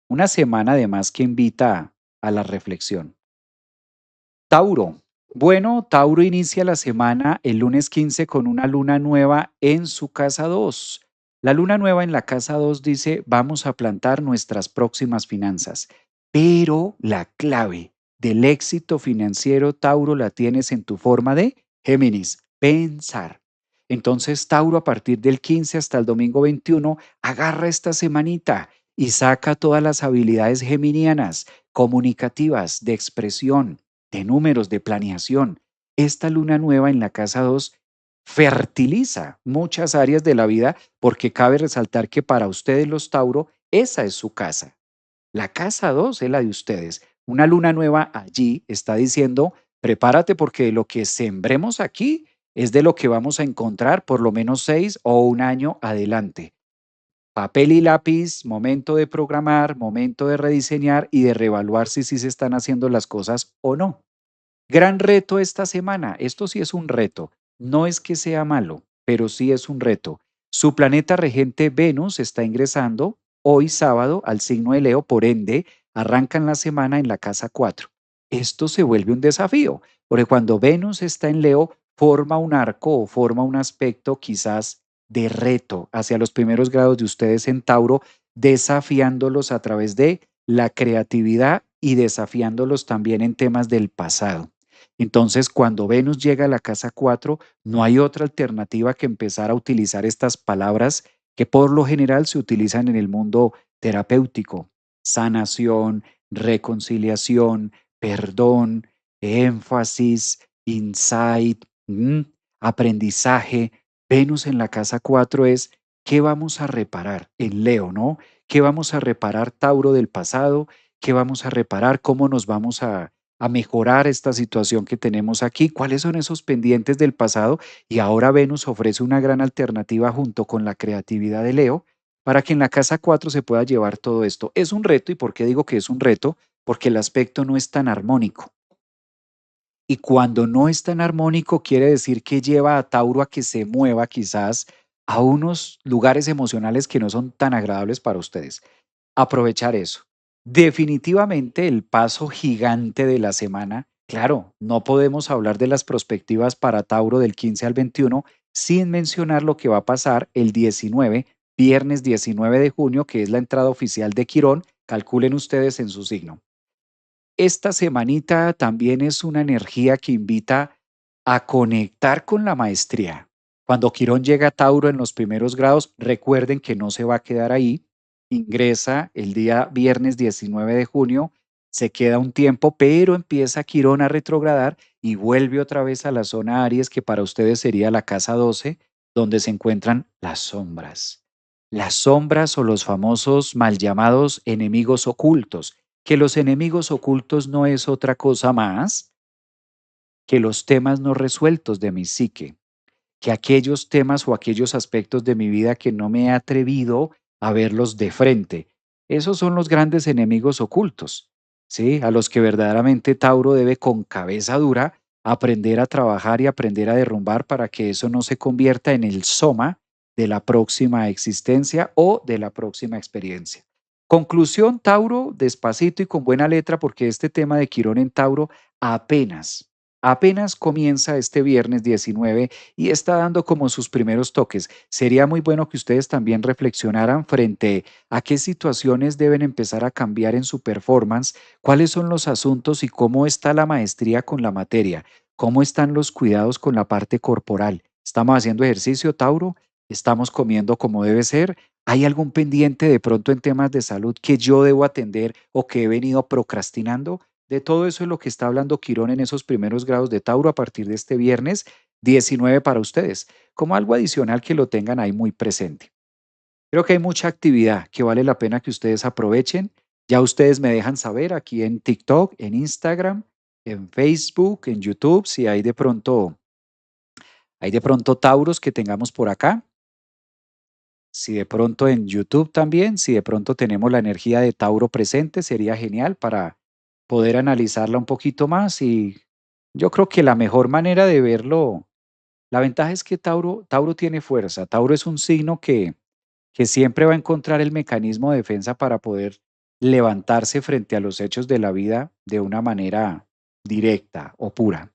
Una semana además que invita a la reflexión. Tauro. Bueno, Tauro inicia la semana el lunes 15 con una luna nueva en su casa 2. La luna nueva en la casa 2 dice, vamos a plantar nuestras próximas finanzas. Pero la clave del éxito financiero, Tauro, la tienes en tu forma de Géminis, pensar. Entonces, Tauro, a partir del 15 hasta el domingo 21, agarra esta semanita y saca todas las habilidades geminianas, comunicativas, de expresión, de números, de planeación. Esta luna nueva en la casa 2 fertiliza muchas áreas de la vida porque cabe resaltar que para ustedes los Tauro, esa es su casa. La casa 2 es la de ustedes. Una luna nueva allí está diciendo, prepárate porque lo que sembremos aquí es de lo que vamos a encontrar por lo menos 6 o un año adelante. Papel y lápiz, momento de programar, momento de rediseñar y de reevaluar si sí se están haciendo las cosas o no. Gran reto esta semana. Esto sí es un reto. No es que sea malo, pero sí es un reto. Su planeta regente Venus está ingresando hoy sábado al signo de Leo, por ende, arrancan la semana en la casa 4. Esto se vuelve un desafío, porque cuando Venus está en Leo, forma un arco o forma un aspecto quizás de reto hacia los primeros grados de ustedes en Tauro, desafiándolos a través de la creatividad y desafiándolos también en temas del pasado. Entonces, cuando Venus llega a la casa 4, no hay otra alternativa que empezar a utilizar estas palabras que por lo general se utilizan en el mundo terapéutico: sanación, reconciliación, perdón, énfasis, insight, aprendizaje. Venus en la casa 4 es qué vamos a reparar en Leo, ¿no? ¿Qué vamos a reparar, Tauro, del pasado? ¿Qué vamos a reparar? ¿Cómo nos vamos a mejorar esta situación que tenemos aquí? ¿Cuáles son esos pendientes del pasado? Y ahora Venus ofrece una gran alternativa junto con la creatividad de Leo para que en la casa 4 se pueda llevar todo esto. Es un reto. ¿Y por qué digo que es un reto? Porque el aspecto no es tan armónico. Y cuando no es tan armónico, quiere decir que lleva a Tauro a que se mueva quizás a unos lugares emocionales que no son tan agradables para ustedes. Aprovechar eso. Definitivamente el paso gigante de la semana, claro, no podemos hablar de las perspectivas para Tauro del 15 al 21 sin mencionar lo que va a pasar el 19, viernes 19 de junio, que es la entrada oficial de Quirón. Calculen ustedes en su signo. Esta semanita también es una energía que invita a conectar con la maestría. Cuando Quirón llega a Tauro en los primeros grados, recuerden que no se va a quedar ahí. Ingresa el día viernes 19 de junio, se queda un tiempo, pero empieza Quirón a retrogradar y vuelve otra vez a la zona Aries, que para ustedes sería la casa 12, donde se encuentran las sombras. Las sombras o los famosos mal llamados enemigos ocultos, que los enemigos ocultos no es otra cosa más que los temas no resueltos de mi psique, que aquellos temas o aquellos aspectos de mi vida que no me he atrevido a verlos de frente. Esos son los grandes enemigos ocultos, ¿sí? A los que verdaderamente Tauro debe con cabeza dura aprender a trabajar y aprender a derrumbar para que eso no se convierta en el soma de la próxima existencia o de la próxima experiencia. Conclusión, Tauro, despacito y con buena letra, porque este tema de Quirón en Tauro apenas comienza este viernes 19 y está dando como sus primeros toques. Sería muy bueno que ustedes también reflexionaran frente a qué situaciones deben empezar a cambiar en su performance, cuáles son los asuntos y cómo está la maestría con la materia, cómo están los cuidados con la parte corporal. ¿Estamos haciendo ejercicio, Tauro? ¿Estamos comiendo como debe ser? ¿Hay algún pendiente de pronto en temas de salud que yo debo atender o que he venido procrastinando? De todo eso es lo que está hablando Quirón en esos primeros grados de Tauro a partir de este viernes 19 para ustedes, como algo adicional que lo tengan ahí muy presente. Creo que hay mucha actividad que vale la pena que ustedes aprovechen. Ya ustedes me dejan saber aquí en TikTok, en Instagram, en Facebook, en YouTube, si hay de pronto Tauros que tengamos por acá. Si de pronto en YouTube también, si de pronto tenemos la energía de Tauro presente, sería genial para poder analizarla un poquito más. Y yo creo que la mejor manera de verlo, la ventaja es que Tauro tiene fuerza. Tauro es un signo que siempre va a encontrar el mecanismo de defensa para poder levantarse frente a los hechos de la vida de una manera directa o pura.